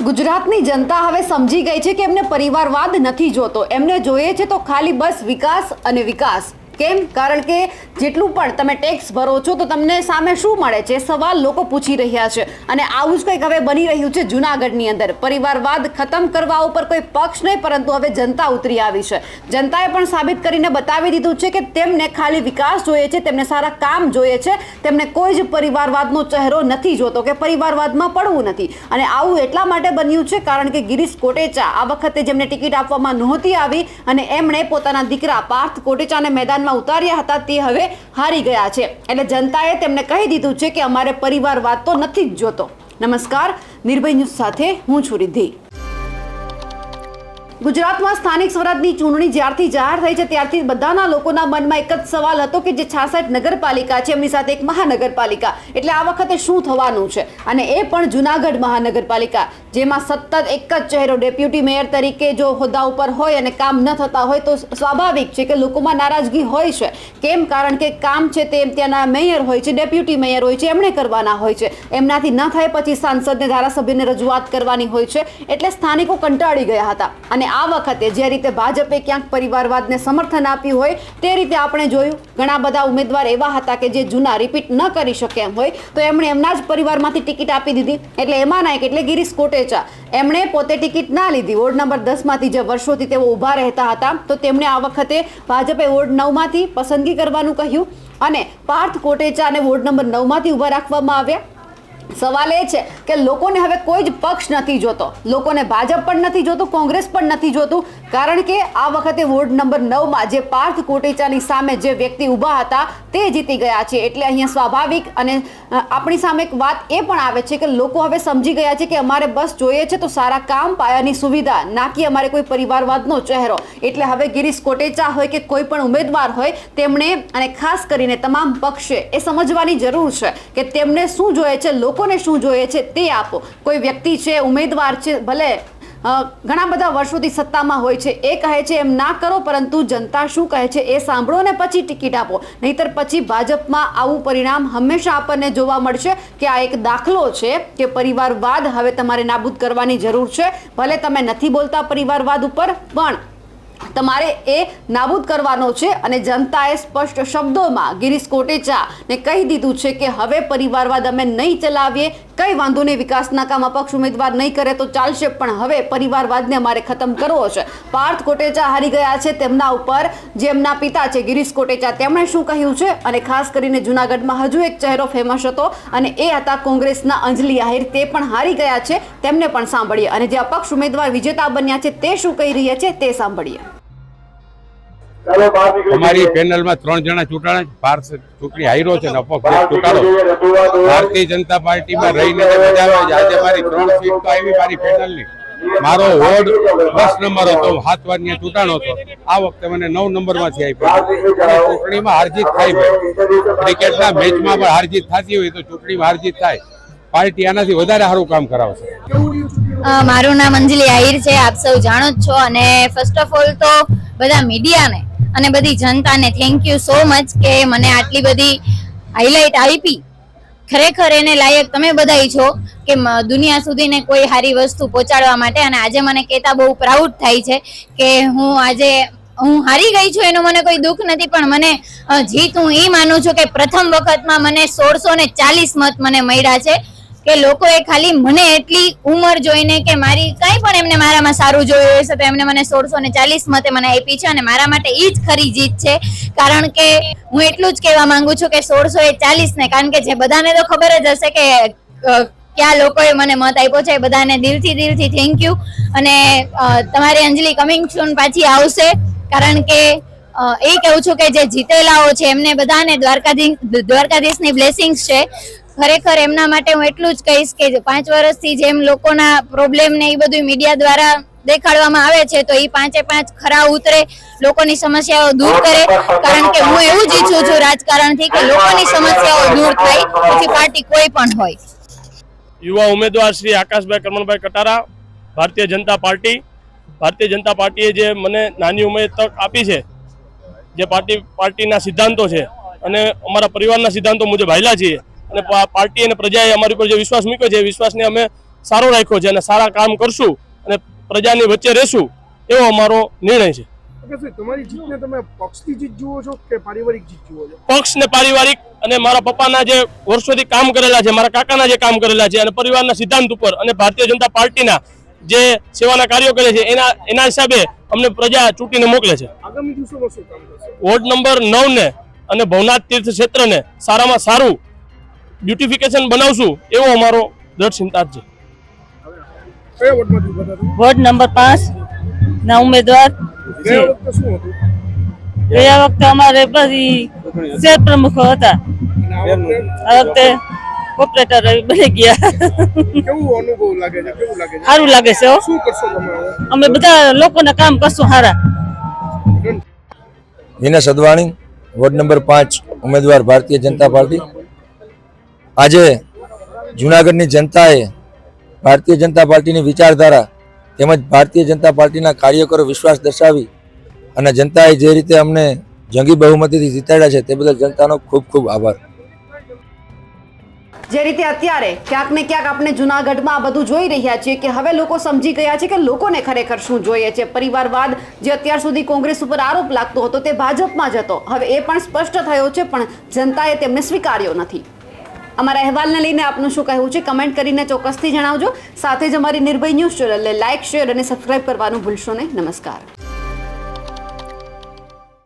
ગુજરાતની જનતા હવે સમજી ગઈ છે કે એમને પરિવારવાદ નથી જોતો, એમને જોઈએ છે તો ખાલી બસ વિકાસ અને વિકાસ। કેમ? કારણ કે જેટલું પણ તમે ટેક્સ ભરો છો તો તમને સામે શું મળે છે, સવાલ લોકો પૂછી રહ્યા છે। અને આવું જ કંઈક હવે બની રહ્યું છે જૂનાગઢની અંદર। પરિવારવાદ ખતમ કરવા ઉપર કોઈ પક્ષ નહીં, પરંતુ હવે જનતા ઉતરી આવી છે। જનતાએ પણ સાબિત કરીને બતાવી દીધું છે કે તેમને ખાલી વિકાસ જોઈએ છે, તેમને સારા કામ જોઈએ છે, તેમને કોઈ જ પરિવારવાદનો ચહેરો નથી જોતો કે પરિવારવાદમાં પડવું નથી। અને આવું એટલા માટે બન્યું છે કારણ કે ગિરીશ કોટેચા આ વખતે જેમને ટિકિટ આપવામાં નહોતી આવી અને એમણે પોતાના દીકરા પાર્થ કોટેચાને મેદાનમાં ઉતાર્યા હતા, તે હવે હારી ગયા છે। એટલે જનતાએ તેમને કહી દીધું છે કે અમારે પરિવારવાદ તો નથી જ જોતો। નમસ્કાર, નિર્ભય ન્યૂઝ સાથે હું છું રિદ્ધિ। ગુજરાતમાં સ્થાનિક સ્વરાજની ચૂંટણી જ્યારથી જાહેર થઈ છે ત્યારથી બધાના લોકોના મનમાં એક જ સવાલ હતો કે જે 66 નગરપાલિકા છે એમની સાથે એક મહાનગરપાલિકા, એટલે આ વખતે શું થવાનું છે। અને એ પણ જૂનાગઢ મહાનગરપાલિકા, જેમાં સતત એક જ ચહેરો ડેપ્યુટી મેયર તરીકે જો હોદ્દા ઉપર હોય અને કામ ન થતા હોય તો સ્વાભાવિક છે કે લોકોમાં નારાજગી હોય છે। કેમ? કારણ કે કામ છે તે ત્યાંના મેયર હોય છે, ડેપ્યુટી મેયર હોય છે, એમણે કરવાના હોય છે, એમનાથી ન થાય પછી સાંસદને ધારાસભ્યને રજૂઆત કરવાની હોય છે, એટલે સ્થાનિકો કંટાળી ગયા હતા। અને આ વખતે જે રીતે ભાજપે ક્યાંક પરિવારવાદને સમર્થન આપ્યું હોય તે રીતે આપણે જોયું ઘણા બધા ઉમેદવાર એવા હતા કે જે જૂના રિપીટ ન કરી શકે એમ હોય તો એમણે એમના જ પરિવારમાંથી ટિકિટ આપી દીધી। એટલે એમાંના એક એટલે ગિરીશ કોટેચા, એમણે પોતે ટિકિટ ના લીધી। વોર્ડ નંબર 10માંથી જે વર્ષોથી તેઓ ઊભા રહેતા હતા તો તેમણે આ વખતે ભાજપે વોર્ડ 9માંથી પસંદગી કરવાનું કહ્યું અને પાર્થ કોટેચાને વોર્ડ નંબર 9માંથી ઊભા રાખવામાં આવ્યા। સવાલ એ છે કે લોકોને હવે કોઈ જ પક્ષ નથી જોતો, લોકોને ભાજપ પણ નથી જોતું, કોંગ્રેસ પણ નથી જોતું, કારણ કે આ વખતે વોર્ડ નંબર 9માં જે પાર્થ કોટેચાની સામે જે વ્યક્તિ ઊભા હતા તે જીતી ગયા છે। એટલે અહીંયા સ્વાભાવિક અને આપણી સામે એક વાત એ પણ આવે છે કે લોકો હવે સમજી ગયા છે કે અમારે બસ જોઈએ છે તો સારા કામ, પાયાની સુવિધા, ના કે અમારે કોઈ પરિવારવાદનો ચહેરો। એટલે હવે ગિરીશ કોટેચા હોય કે કોઈ પણ ઉમેદવાર હોય તેમણે અને ખાસ કરીને તમામ પક્ષે એ સમજવાની જરૂર છે કે તેમને શું જોઈએ છે, લોકોને શું જોઈએ છે તે આપો। કોઈ વ્યક્તિ છે, ઉમેદવાર છે, ભલે ઘણા બધા વર્ષોથી સત્તામાં હોય છે, એ કહે છે એમ ના કરો, પરંતુ જનતા શું કહે છે એ સાંભળો અને પછી ટિકિટ આપો, નહીતર પછી ભાજપમાં આવું પરિણામ હંમેશા આપણને જોવા મળશે કે આ એક દાખલો છે કે પરિવારવાદ હવે તમારે નાબૂદ કરવાની જરૂર છે। ભલે તમે નથી બોલતા પરિવારવાદ ઉપર, પણ તમારે એ નાબૂદ કરવાનો છે। અને જનતાએ સ્પષ્ટ શબ્દોમાં ગિરીશ કોટેચાને કહી દીધું છે કે હવે પરિવારવાદ અમે નહીં ચલાવીએ, કંઈ વાંધો નહીં, વિકાસના કામ અપક્ષ ઉમેદવાર નહીં કરે તો ચાલશે, પણ હવે પરિવારવાદને અમારે ખતમ કરવો છે। પાર્થ કોટેચા હારી ગયા છે, તેમના ઉપર જે એમના પિતા છે ગિરીશ કોટેચા, તેમણે શું કહ્યું છે, અને ખાસ કરીને જૂનાગઢમાં હજુ એક ચહેરો ફેમસ હતો અને એ હતા કોંગ્રેસના અંજલિ આહિર, તે પણ હારી ગયા છે, તેમને પણ સાંભળીએ। અને જે અપક્ષ ઉમેદવાર વિજેતા બન્યા છે તે શું કહી રહ્યા છે તે સાંભળીએ। અમારી પેનલમાં 3 જણા ચૂંટાણા, પાર્થ ચૂંટણી હાર્યો છે અને અપક્ષ ચૂંટાડો। ભારતીય જનતા પાર્ટીમાં રહીને મજા આવે છે। આજે મારી 3 સીટ તો આવી મારી પેનલની, મારો વોર્ડ 10 નંબર હતો, 7 વાર ત્યાં ચૂંટાણો હતો, આ વખતે મને 9 નંબરમાંથી આવી। ચૂંટણીમાં હારજીત થાય ભાઈ, ક્રિકેટના મેચમાં પણ હારજીત થતી હોય તો ચૂંટણીમાં હારજીત થાય, પાર્ટી આનાથી વધારે સારું કામ કરાવશે। મારું નામ અંજલિ આહિર છે, આપ સૌ જાણો જ છો। અને ફર્સ્ટ ઓફ ઓલ તો બધા મીડિયાને અને બધી જનતાને થેન્ક યુ સો મચ કે મને આટલી બધી હાઇલાઇટ આપી। ખરેખર એને લાયક તમે બધાય છો કે દુનિયા સુધીને કોઈ સારી વસ્તુ પહોંચાડવા માટે। અને આજે મને કહેતા બહુ પ્રાઉડ થાય છે કે હું હારી ગઈ છું, એનું મને કોઈ દુઃખ નથી, પણ મને જીત હું એ માનું છું કે પ્રથમ વખતમાં મને 1640 મત મને મળ્યા છે કે લોકોએ ખાલી મને એટલી ઉંમર જોઈને કે મારી કંઈ પણ એમને મારામાં સારું જોયું હશે તો એમને મને 1640 મતે મને આપી છે। અને મારા માટે એ જ ખરી જીત છે, કારણ કે હું એટલું જ કહેવા માંગુ છું કે 1640 ને, કારણ કે જે બધાને તો ખબર જ હશે કે કયા લોકોએ મને મત આપ્યો છે, બધાને દિલથી થેન્ક યુ। અને તમારી અંજલિ કમિંગ સૂન પાછી આવશે, કારણ કે એ કહું છું કે જે જીતેલાઓ છે એમને બધાને દ્વારકાધીશની બ્લેસિંગ્સ છે। ખરેખર એમના માટે હું એટલું જ કહીશ કે 5 વર્ષથી જેમ લોકોના પ્રોબ્લેમ ને એ બધું મીડિયા દ્વારા દેખાડવામાં આવે છે તો એ 5 ખરા ઉતરે, લોકોની સમસ્યાઓ દૂર કરે, કારણ કે હું એવું જ ઈચ્છું છું રાજકારણથી કે લોકોની સમસ્યાઓ દૂર થાય, પછી પાર્ટી કોઈ પણ હોય। યુવા ઉમેદવાર શ્રી આકાશભાઈ કરમણભાઈ કટારા, ભારતીય જનતા પાર્ટીએ જે મને નાની ઉંમરે તક આપી છે, જે પાર્ટીના સિદ્ધાંતો છે અને અમારા પરિવારના સિદ્ધાંતો મુજબ હાલ્યા છીએ, અને પાર્ટી અને પ્રજાએ અમારી પર જે વિશ્વાસ મૂક્યો છે એ વિશ્વાસને અમે સારો રાખ્યો છે અને સારા કામ કરશું અને પ્રજાની વચ્ચે રહેશું એવો અમારો નિર્ણય છે. તમારી જીતને તમે પક્ષથી જીત જુઓ છો કે પારિવારિક જીત જુઓ છો? પક્ષ ને પારિવારિક અને મારા પપ્પાના જે વર્ષોથી કામ કરેલા છે, મારા કાકાના જે કામ કરેલા છે અને પરિવારના સિદ્ધાંત ઉપર અને ભારતીય જનતા પાર્ટીના જે સેવાના કાર્યો કરે છે એના હિસાબે અમને પ્રજા ચૂંટીને મોકલે છે. આગામી દિવસોમાં શું કામ કરશો? વોર્ડ નંબર 9 ને અને ભવનાથ તીર્થ ક્ષેત્રને સારામાં સારું બ્યુટિફિકેશન બનાવશું એવો અમારો દ્રઢ સિદ્ધાંત છે. કયા વોર્ડમાંથી ઉભા હતા? વોર્ડ નંબર 5 ના ઉમેદવાર ગયા વખતે શું હતું? ગયા વખતે અમારે બધી શહેર પ્રમુખો હતા, અને આ વખતે આ વખતે ઓપરેટર બની ગયા. કેવું અનુભવ લાગે છે? કેવું લાગે છે? સારું લાગે છે હો. શું કરશો તમે હવે? અમે બધા લોકોને કામ કરશું સારા. વિનેશ અદવાણી, વોર્ડ નંબર 5 ઉમેદવાર ભારતીય જનતા પાર્ટી. આજે જુનાગઢની જનતાએ ભારતીય જનતા પાર્ટીની વિચારધારા તેમજ ભારતીય જનતા પાર્ટીના કાર્યકરો વિશ્વાસ દર્શાવી અને જનતાએ જે રીતે અમને જંગી બહુમતીથી જીતાડ્યા છે તે બદલ જનતાનો ખૂબ ખૂબ આભાર. જે રીતે અત્યારે ક્યાંક ને ક્યાંક આપણે જુનાગઢમાં આ બધું જોઈ રહ્યા છીએ કે હવે લોકો સમજી ગયા છે કે લોકોને ખરેખર શું જોઈએ છે. પરિવારવાદ જે અત્યાર સુધી કોંગ્રેસ ઉપર આરોપ લાગતો હતો તે ભાજપમાં જ હતો, હવે એ પણ સ્પષ્ટ થયો છે, પણ જનતાએ તેમને સ્વીકાર્યો નથી. અમારા અહેવાલને લઈને આપનું શું કહેવું છે કમેન્ટ કરીને ચોક્કસથી જણાવજો. સાથે જ અમારી નિર્ભય ન્યૂઝ ચેનલને લાઇક, શેર અને સબસ્ક્રાઇબ કરવાનું ભૂલશો નહીં. નમસ્કાર.